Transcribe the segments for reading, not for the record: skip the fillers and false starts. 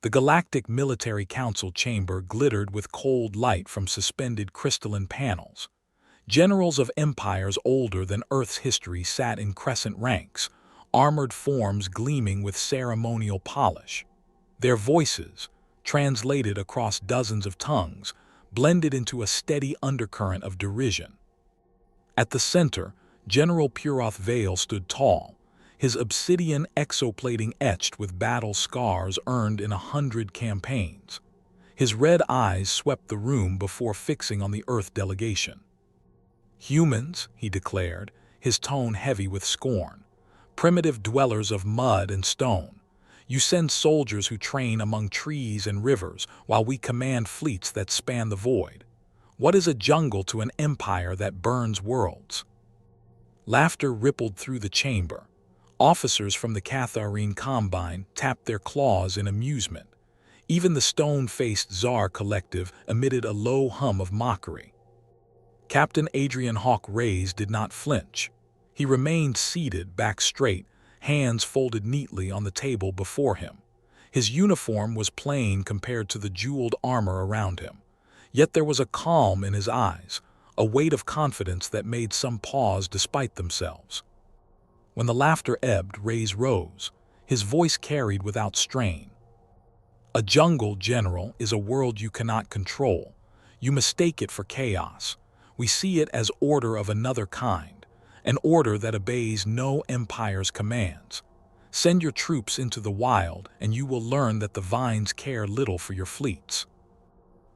The Galactic Military Council chamber glittered with cold light from suspended crystalline panels. Generals of empires older than Earth's history sat in crescent ranks, armored forms gleaming with ceremonial polish. Their voices, translated across dozens of tongues, blended into a steady undercurrent of derision. At the center, General Puroth Veil stood tall, his obsidian exoplating etched with battle scars earned in 100 campaigns. His red eyes swept the room before fixing on the Earth delegation. "Humans," he declared, his tone heavy with scorn, "primitive dwellers of mud and stone. You send soldiers who train among trees and rivers while we command fleets that span the void. What is a jungle to an empire that burns worlds?" Laughter rippled through the chamber. Officers from the Catharine Combine tapped their claws in amusement. Even the stone-faced Tsar collective emitted a low hum of mockery. Captain Adrian Reyes did not flinch. He remained seated, back straight, hands folded neatly on the table before him. His uniform was plain compared to the jeweled armor around him. Yet there was a calm in his eyes, a weight of confidence that made some pause despite themselves. When the laughter ebbed, Reyes rose, his voice carried without strain. "A jungle, General, is a world you cannot control. You mistake it for chaos. We see it as order of another kind, an order that obeys no empire's commands. Send your troops into the wild, and you will learn that the vines care little for your fleets."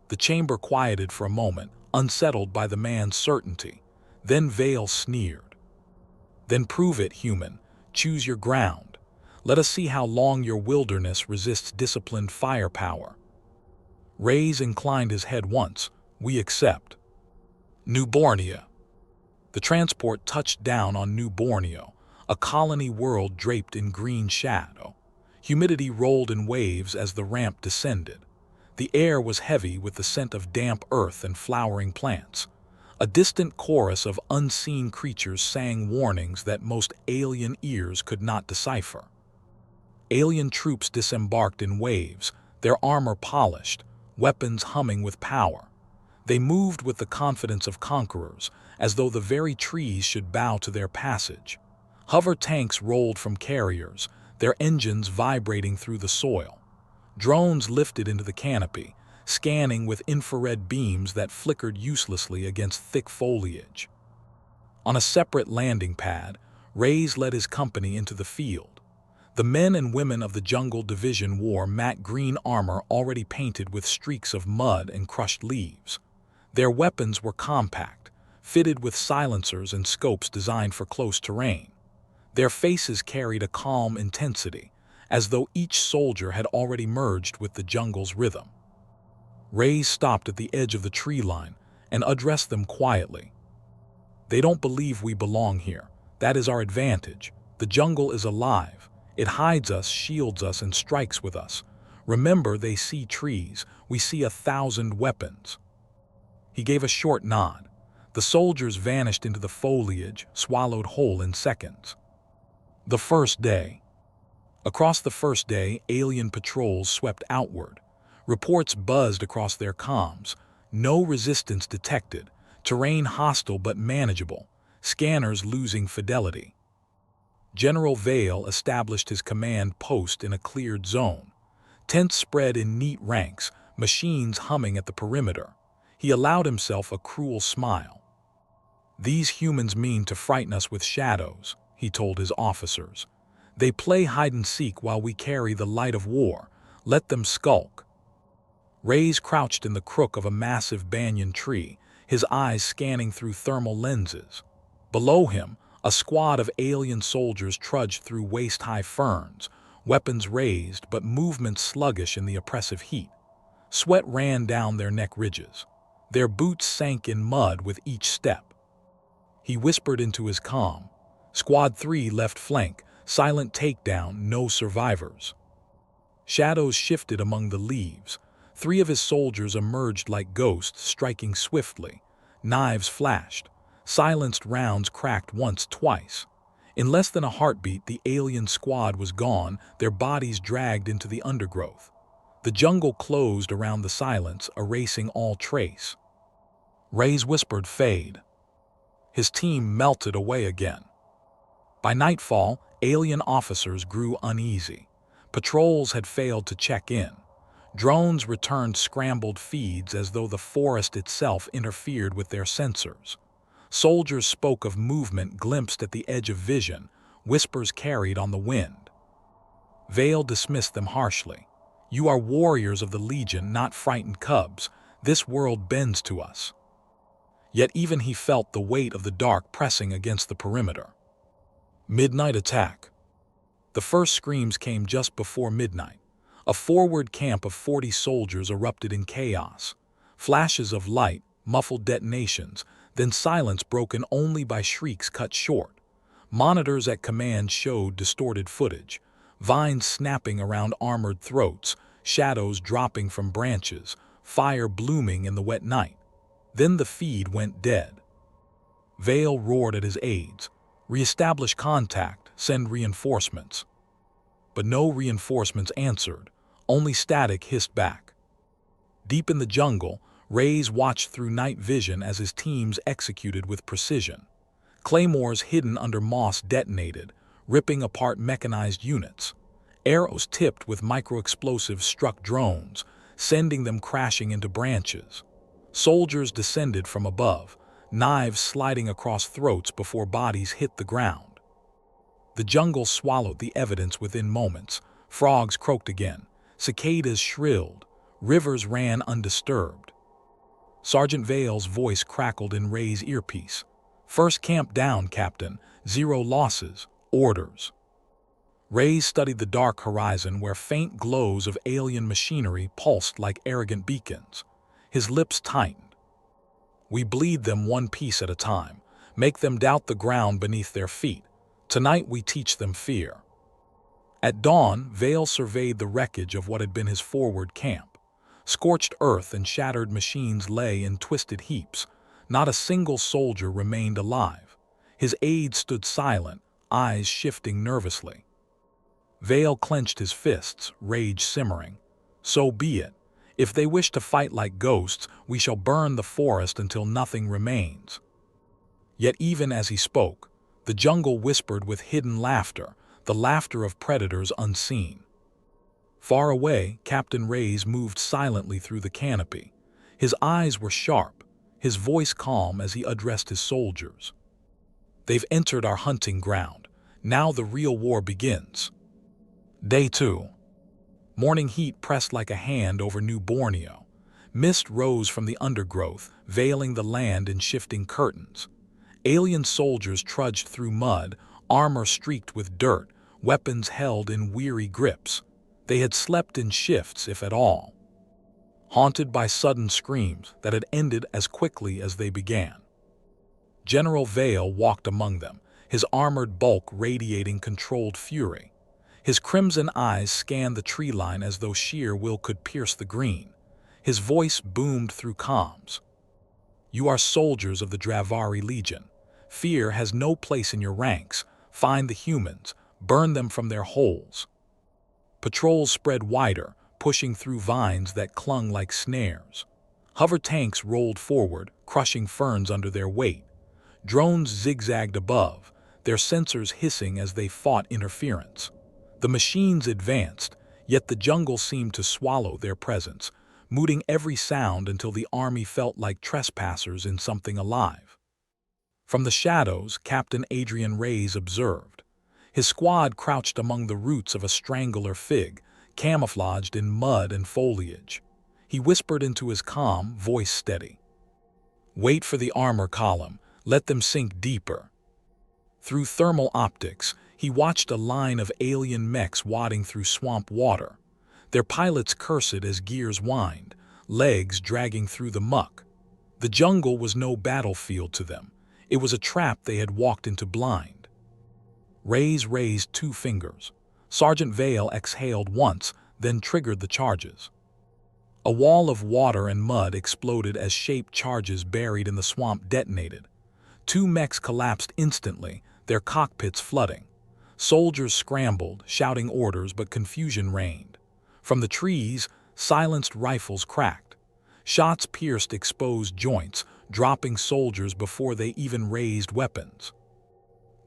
The chamber quieted for a moment, unsettled by the man's certainty. Then Veil sneered. "Then prove it, human. Choose your ground. Let us see how long your wilderness resists disciplined firepower." Reyes inclined his head once. "We accept." New Borneo. The transport touched down on New Borneo, a colony world draped in green shadow. Humidity rolled in waves as the ramp descended. The air was heavy with the scent of damp earth and flowering plants. A distant chorus of unseen creatures sang warnings that most alien ears could not decipher. Alien troops disembarked in waves, their armor polished, weapons humming with power. They moved with the confidence of conquerors, as though the very trees should bow to their passage. Hover tanks rolled from carriers, their engines vibrating through the soil. Drones lifted into the canopy, scanning with infrared beams that flickered uselessly against thick foliage. On a separate landing pad, Reyes led his company into the field. The men and women of the Jungle Division wore matte green armor already painted with streaks of mud and crushed leaves. Their weapons were compact, fitted with silencers and scopes designed for close terrain. Their faces carried a calm intensity, as though each soldier had already merged with the jungle's rhythm. Reyes stopped at the edge of the tree line and addressed them quietly. "They don't believe we belong here. That is our advantage. The jungle is alive. It hides us, shields us, and strikes with us. Remember, they see trees. We see 1,000 weapons." He gave a short nod. The soldiers vanished into the foliage, swallowed whole in seconds. The first day. Across the first day, alien patrols swept outward. Reports buzzed across their comms. No resistance detected. Terrain hostile but manageable. Scanners losing fidelity. General Veil established his command post in a cleared zone. Tents spread in neat ranks, machines humming at the perimeter. He allowed himself a cruel smile. "These humans mean to frighten us with shadows," he told his officers. "They play hide-and-seek while we carry the light of war. Let them skulk." Reyes crouched in the crook of a massive banyan tree, his eyes scanning through thermal lenses. Below him, a squad of alien soldiers trudged through waist-high ferns, weapons raised but movement sluggish in the oppressive heat. Sweat ran down their neck ridges. Their boots sank in mud with each step. He whispered into his comm. "Squad 3 left flank, silent takedown, no survivors." Shadows shifted among the leaves. 3 of his soldiers emerged like ghosts, striking swiftly. Knives flashed. Silenced rounds cracked once, twice. In less than a heartbeat, the alien squad was gone, their bodies dragged into the undergrowth. The jungle closed around the silence, erasing all trace. Reyes whispered, "Fade." His team melted away again. By nightfall, alien officers grew uneasy. Patrols had failed to check in. Drones returned scrambled feeds as though the forest itself interfered with their sensors. Soldiers spoke of movement glimpsed at the edge of vision, whispers carried on the wind. Veil dismissed them harshly. "You are warriors of the Legion, not frightened cubs. This world bends to us." Yet even he felt the weight of the dark pressing against the perimeter. Midnight attack. The first screams came just before midnight. A forward camp of 40 soldiers erupted in chaos. Flashes of light, muffled detonations, then silence broken only by shrieks cut short. Monitors at command showed distorted footage. Vines snapping around armored throats, shadows dropping from branches, fire blooming in the wet night. Then the feed went dead. Veil roared at his aides. "Reestablish contact, send reinforcements." But no reinforcements answered, only static hissed back. Deep in the jungle, Reyes watched through night vision as his teams executed with precision. Claymores hidden under moss detonated, ripping apart mechanized units. Arrows tipped with microexplosives struck drones, sending them crashing into branches. Soldiers descended from above, knives sliding across throats before bodies hit the ground. The jungle swallowed the evidence within moments. Frogs croaked again, cicadas shrilled, rivers ran undisturbed. Sergeant Veil's voice crackled in Reyes' earpiece. "First camp down, Captain. 0 losses. Orders." Reyes studied the dark horizon where faint glows of alien machinery pulsed like arrogant beacons. His lips tightened. "We bleed them one piece at a time, make them doubt the ground beneath their feet. Tonight we teach them fear." At dawn, Veil surveyed the wreckage of what had been his forward camp. Scorched earth and shattered machines lay in twisted heaps. Not a single soldier remained alive. His aides stood silent, eyes shifting nervously. Veil clenched his fists, rage simmering. "So be it. If they wish to fight like ghosts, we shall burn the forest until nothing remains." Yet even as he spoke, the jungle whispered with hidden laughter, the laughter of predators unseen. Far away, Captain Reyes moved silently through the canopy. His eyes were sharp, his voice calm as he addressed his soldiers. "They've entered our hunting ground. Now the real war begins." Day 2. Morning heat pressed like a hand over New Borneo. Mist rose from the undergrowth, veiling the land in shifting curtains. Alien soldiers trudged through mud, armor streaked with dirt, weapons held in weary grips. They had slept in shifts, if at all. Haunted by sudden screams that had ended as quickly as they began. General Veil walked among them, his armored bulk radiating controlled fury. His crimson eyes scanned the tree line as though sheer will could pierce the green. His voice boomed through comms. "You are soldiers of the Dravari Legion. Fear has no place in your ranks. Find the humans, burn them from their holes." Patrols spread wider, pushing through vines that clung like snares. Hover tanks rolled forward, crushing ferns under their weight. Drones zigzagged above, their sensors hissing as they fought interference. The machines advanced, yet the jungle seemed to swallow their presence, muting every sound until the army felt like trespassers in something alive. From the shadows, Captain Adrian Reyes observed. His squad crouched among the roots of a strangler fig, camouflaged in mud and foliage. He whispered into his calm, voice steady. "Wait for the armor column. Let them sink deeper." Through thermal optics, he watched a line of alien mechs wading through swamp water. Their pilots cursed as gears whined, legs dragging through the muck. The jungle was no battlefield to them. It was a trap they had walked into blind. Reyes raised 2 fingers. Sergeant Veil exhaled once, then triggered the charges. A wall of water and mud exploded as shaped charges buried in the swamp detonated. 2 mechs collapsed instantly, their cockpits flooding. Soldiers scrambled, shouting orders, but confusion reigned. From the trees, Silenced rifles cracked. Shots pierced exposed joints, dropping soldiers before they even raised weapons.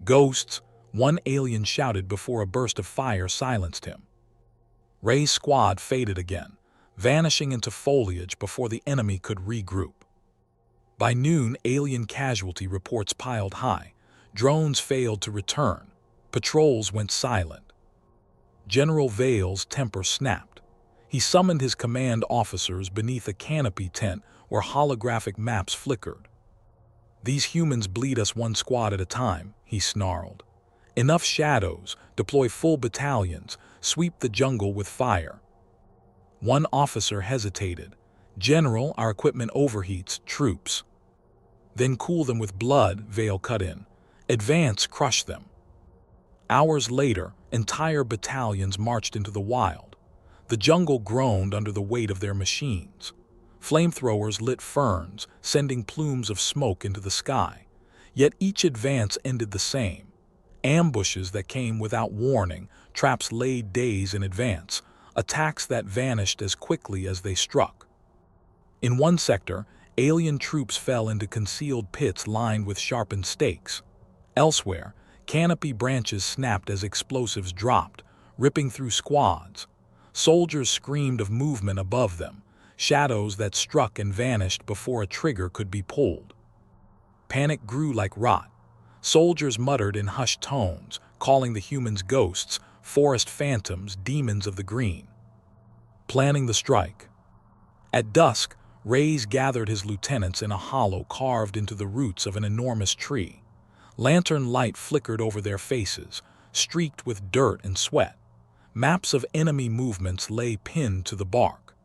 "Ghosts," one alien shouted before a burst of fire silenced him. Reyes' squad faded again, vanishing into foliage before the enemy could regroup. By noon, alien casualty reports piled high. Drones failed to return. Patrols went silent. General Veil's temper snapped. He summoned his command officers beneath a canopy tent where holographic maps flickered. "These humans bleed us one squad at a time," he snarled. "Enough shadows, deploy full battalions, sweep the jungle with fire." One officer hesitated. "General, our equipment overheats, troops." "Then cool them with blood," Veil cut in. "Advance, crush them." Hours later, entire battalions marched into the wild. The jungle groaned under the weight of their machines. Flamethrowers lit ferns, sending plumes of smoke into the sky. Yet each advance ended the same. Ambushes that came without warning, traps laid days in advance, attacks that vanished as quickly as they struck. In one sector, alien troops fell into concealed pits lined with sharpened stakes. Elsewhere, canopy branches snapped as explosives dropped, ripping through squads. Soldiers screamed of movement above them, shadows that struck and vanished before a trigger could be pulled. Panic grew like rot. Soldiers muttered in hushed tones, calling the humans ghosts, forest phantoms, demons of the green. Planning the strike. At dusk, Reyes gathered his lieutenants in a hollow carved into the roots of an enormous tree. Lantern light flickered over their faces, streaked with dirt and sweat. Maps of enemy movements lay pinned to the bark.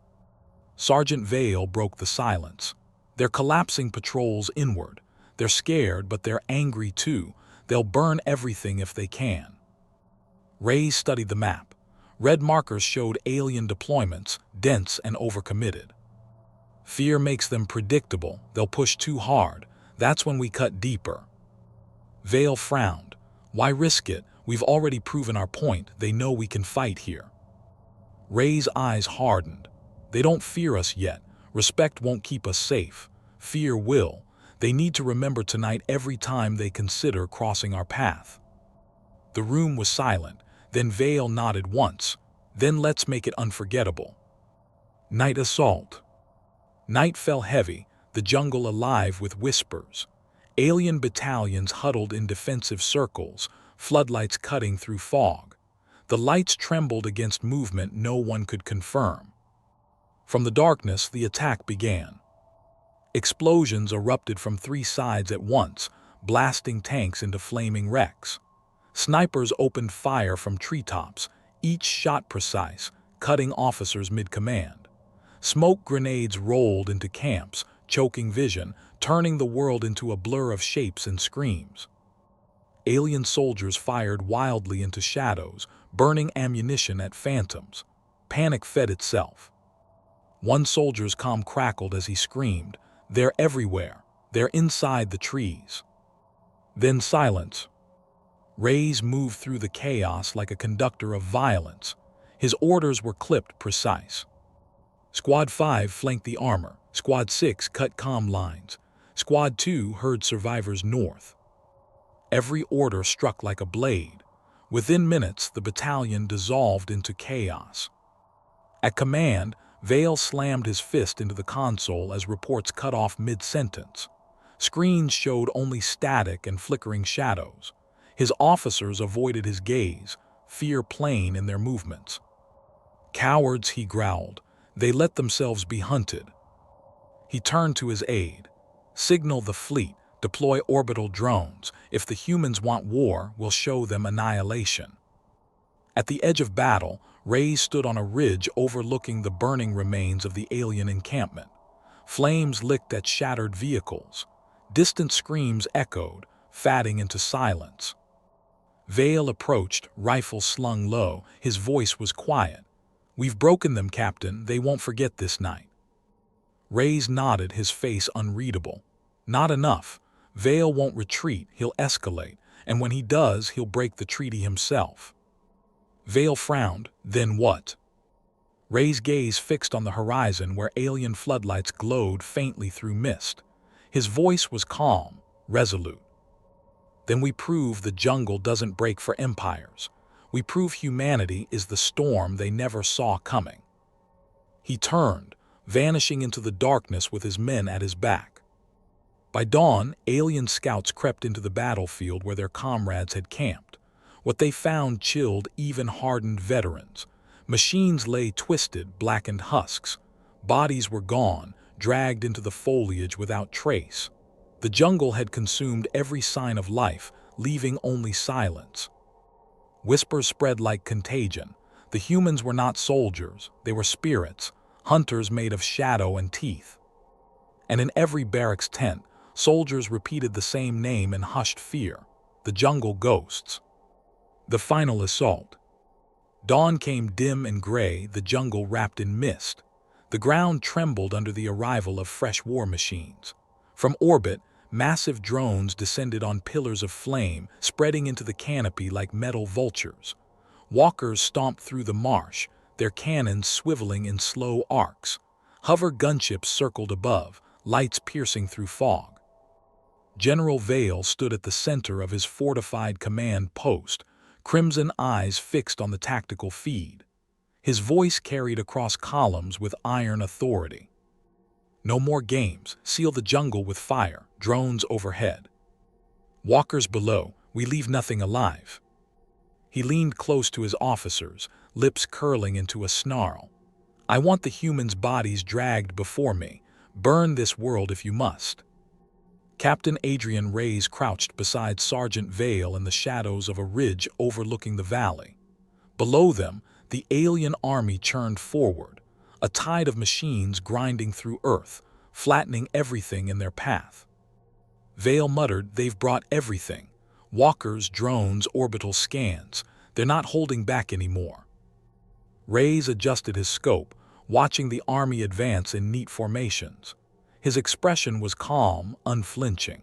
Sergeant Veil broke the silence. "They're collapsing patrols inward. They're scared, but they're angry too. They'll burn everything if they can." Reyes studied the map. Red markers showed alien deployments, dense and overcommitted. "Fear makes them predictable. They'll push too hard. That's when we cut deeper." Veil frowned. "Why risk it? We've already proven our point. They know we can fight here." Reyes' eyes hardened. "They don't fear us yet. Respect won't keep us safe. Fear will. They need to remember tonight every time they consider crossing our path." The room was silent. Then Veil nodded once. "Then let's make it unforgettable." Night assault. Night fell heavy, the jungle alive with whispers. Alien battalions huddled in defensive circles, floodlights cutting through fog. The lights trembled against movement no one could confirm. From the darkness, the attack began. Explosions erupted from three sides at once, blasting tanks into flaming wrecks. Snipers opened fire from treetops, each shot precise, cutting officers mid-command. Smoke grenades rolled into camps, choking vision, turning the world into a blur of shapes and screams. Alien soldiers fired wildly into shadows, burning ammunition at phantoms. Panic fed itself. One soldier's comm crackled as he screamed, "They're everywhere. They're inside the trees." Then silence. Reyes moved through the chaos like a conductor of violence. His orders were clipped precise. Squad 5 flanked the armor. Squad 6 cut comm lines. Squad 2 herd survivors north. Every order struck like a blade. Within minutes, the battalion dissolved into chaos. At command, Veil slammed his fist into the console as reports cut off mid-sentence. Screens showed only static and flickering shadows. His officers avoided his gaze, fear plain in their movements. "Cowards," he growled. "They let themselves be hunted." He turned to his aide. "Signal the fleet. Deploy orbital drones. If the humans want war, we'll show them annihilation." At the edge of battle, Reyes stood on a ridge overlooking the burning remains of the alien encampment. Flames licked at shattered vehicles. Distant screams echoed, fading into silence. Veil approached, rifle slung low. His voice was quiet. "We've broken them, Captain. They won't forget this night." Reyes nodded, his face unreadable. "Not enough. Veil won't retreat, he'll escalate, and when he does, he'll break the treaty himself." Veil frowned. "Then what?" Rey's gaze fixed on the horizon where alien floodlights glowed faintly through mist. His voice was calm, resolute. Then we prove the jungle doesn't break for empires. We prove humanity is the storm they never saw coming. He turned, vanishing into the darkness with his men at his back. By dawn, alien scouts crept into the battlefield where their comrades had camped. What they found chilled even hardened veterans. Machines lay twisted, blackened husks. Bodies were gone, dragged into the foliage without trace. The jungle had consumed every sign of life, leaving only silence. Whispers spread like contagion. The humans were not soldiers, they were spirits, hunters made of shadow and teeth. And in every barracks tent, soldiers repeated the same name in hushed fear: the jungle ghosts. The final assault. Dawn came dim and gray, the jungle wrapped in mist. The ground trembled under the arrival of fresh war machines. From orbit, massive drones descended on pillars of flame, spreading into the canopy like metal vultures. Walkers stomped through the marsh, their cannons swiveling in slow arcs. Hover gunships circled above, lights piercing through fog. General Veil stood at the center of his fortified command post, crimson eyes fixed on the tactical feed. His voice carried across columns with iron authority. No more games, seal the jungle with fire, drones overhead. Walkers below, we leave nothing alive. He leaned close to his officers, lips curling into a snarl. I want the humans' bodies dragged before me. Burn this world if you must. Captain Adrian Reyes crouched beside Sergeant Veil in the shadows of a ridge overlooking the valley. Below them, the alien army churned forward, a tide of machines grinding through earth, flattening everything in their path. Veil muttered, "They've brought everything. Walkers, drones, orbital scans. They're not holding back anymore." Reyes adjusted his scope, watching the army advance in neat formations. His expression was calm, unflinching.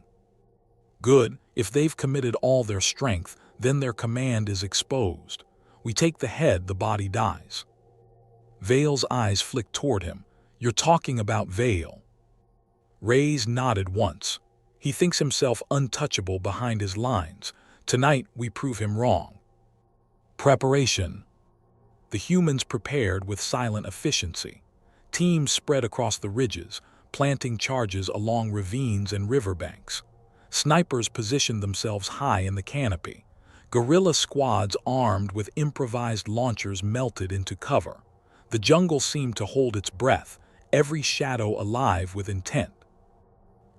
Good, if they've committed all their strength, then their command is exposed. We take the head, the body dies. Veil's eyes flicked toward him. You're talking about Veil. Reyes nodded once. He thinks himself untouchable behind his lines. Tonight, we prove him wrong. Preparation. The humans prepared with silent efficiency. Teams spread across the ridges, planting charges along ravines and riverbanks. Snipers positioned themselves high in the canopy. Guerrilla squads armed with improvised launchers melted into cover. The jungle seemed to hold its breath, every shadow alive with intent.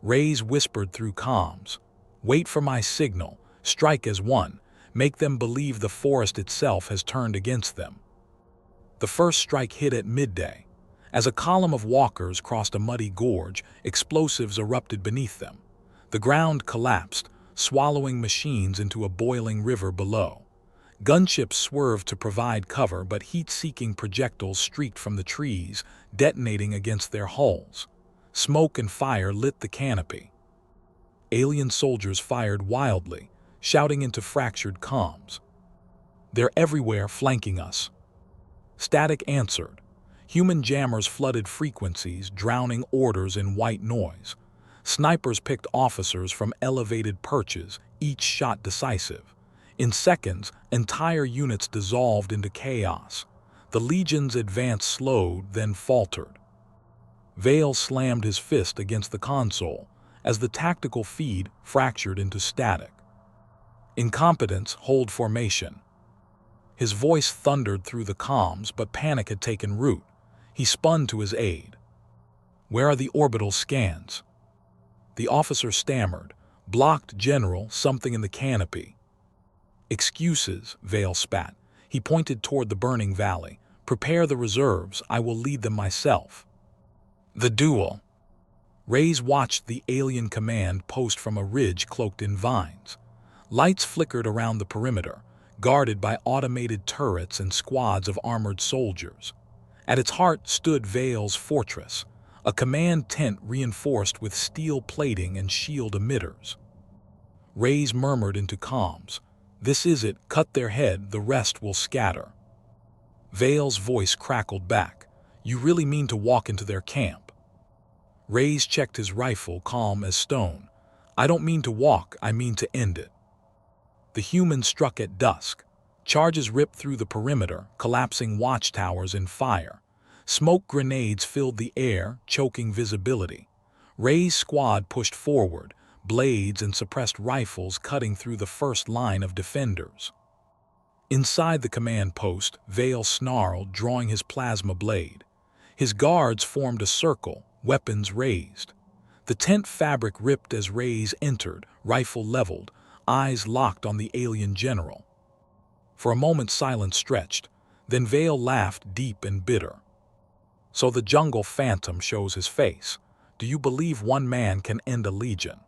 Reyes whispered through comms, "Wait for my signal, strike as one, make them believe the forest itself has turned against them." The first strike hit at midday. As a column of walkers crossed a muddy gorge, explosives erupted beneath them. The ground collapsed, swallowing machines into a boiling river below. Gunships swerved to provide cover, but heat-seeking projectiles streaked from the trees, detonating against their hulls. Smoke and fire lit the canopy. Alien soldiers fired wildly, shouting into fractured comms. "They're everywhere, flanking us." Static answered. Human jammers flooded frequencies, drowning orders in white noise. Snipers picked officers from elevated perches, each shot decisive. In seconds, entire units dissolved into chaos. The legion's advance slowed, then faltered. Veil slammed his fist against the console as the tactical feed fractured into static. "Incompetence, hold formation." His voice thundered through the comms, but panic had taken root. He spun to his aide. "Where are the orbital scans?" The officer stammered. "Blocked, General, something in the canopy." "Excuses," Veil spat. He pointed toward the burning valley. "Prepare the reserves, I will lead them myself." The duel. Reyes watched the alien command post from a ridge cloaked in vines. Lights flickered around the perimeter, guarded by automated turrets and squads of armored soldiers. At its heart stood Veil's fortress, a command tent reinforced with steel plating and shield emitters. Reyes murmured into comms, "This is it, cut their head, the rest will scatter." Veil's voice crackled back, You really mean to walk into their camp? Reyes checked his rifle, calm as stone. I don't mean to walk, I mean to end it. The humans struck at dusk. Charges ripped through the perimeter, collapsing watchtowers in fire. Smoke grenades filled the air, choking visibility. Reyes' squad pushed forward, blades and suppressed rifles cutting through the first line of defenders. Inside the command post, Veil snarled, drawing his plasma blade. His guards formed a circle, weapons raised. The tent fabric ripped as Reyes entered, rifle leveled, eyes locked on the alien general. For a moment silence stretched, then Veil laughed deep and bitter. So the jungle phantom shows his face. Do you believe one man can end a legion?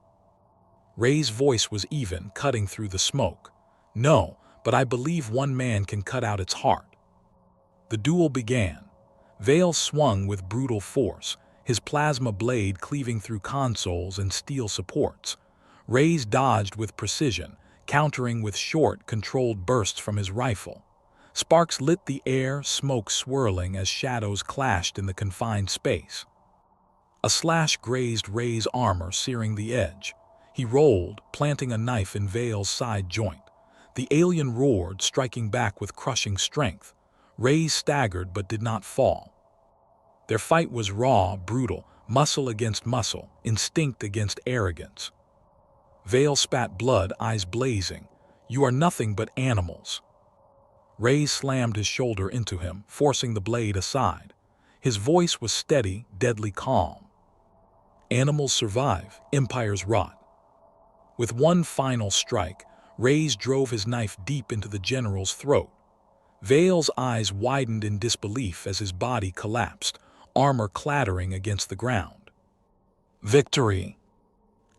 Reyes' voice was even, cutting through the smoke. No, but I believe one man can cut out its heart. The duel began. Veil swung with brutal force, his plasma blade cleaving through consoles and steel supports. Reyes dodged with precision, countering with short, controlled bursts from his rifle. Sparks lit the air, smoke swirling as shadows clashed in the confined space. A slash grazed Reyes' armor, searing the edge. He rolled, planting a knife in Veil's side joint. The alien roared, striking back with crushing strength. Reyes staggered but did not fall. Their fight was raw, brutal, muscle against muscle, instinct against arrogance. Veil spat blood, eyes blazing. You are nothing but animals. Reyes slammed his shoulder into him, forcing the blade aside. His voice was steady, deadly calm. Animals survive, empires rot. With one final strike, Reyes drove his knife deep into the general's throat. Veil's eyes widened in disbelief as his body collapsed, armor clattering against the ground. Victory!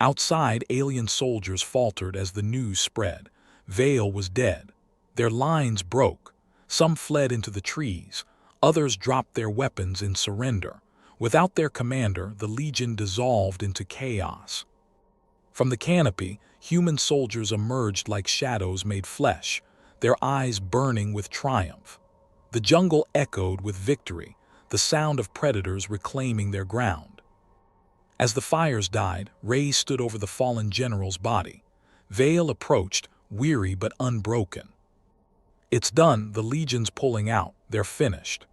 Outside, alien soldiers faltered as the news spread. Veil was dead. Their lines broke. Some fled into the trees. Others dropped their weapons in surrender. Without their commander, the Legion dissolved into chaos. From the canopy, human soldiers emerged like shadows made flesh, their eyes burning with triumph. The jungle echoed with victory, the sound of predators reclaiming their ground. As the fires died, Reyes stood over the fallen general's body. Veil approached, weary but unbroken. It's done, the Legion's pulling out, they're finished.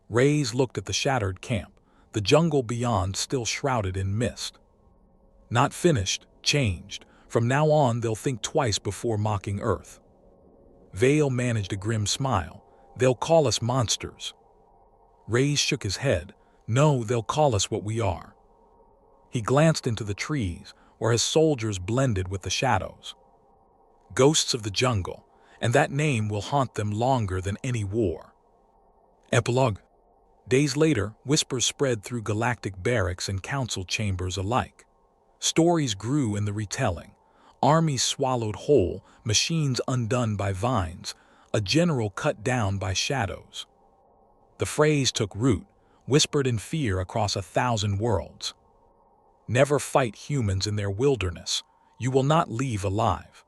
Reyes looked at the shattered camp, the jungle beyond still shrouded in mist. Not finished, changed. From now on, they'll think twice before mocking Earth. Veil managed a grim smile. They'll call us monsters. Reyes shook his head. No, they'll call us what we are. He glanced into the trees, where his soldiers blended with the shadows. Ghosts of the jungle, and that name will haunt them longer than any war. Epilogue. Days later, whispers spread through galactic barracks and council chambers alike. Stories grew in the retelling. Armies swallowed whole, machines undone by vines, a general cut down by shadows. The phrase took root, whispered in fear across 1,000 worlds. Never fight humans in their wilderness. You will not leave alive.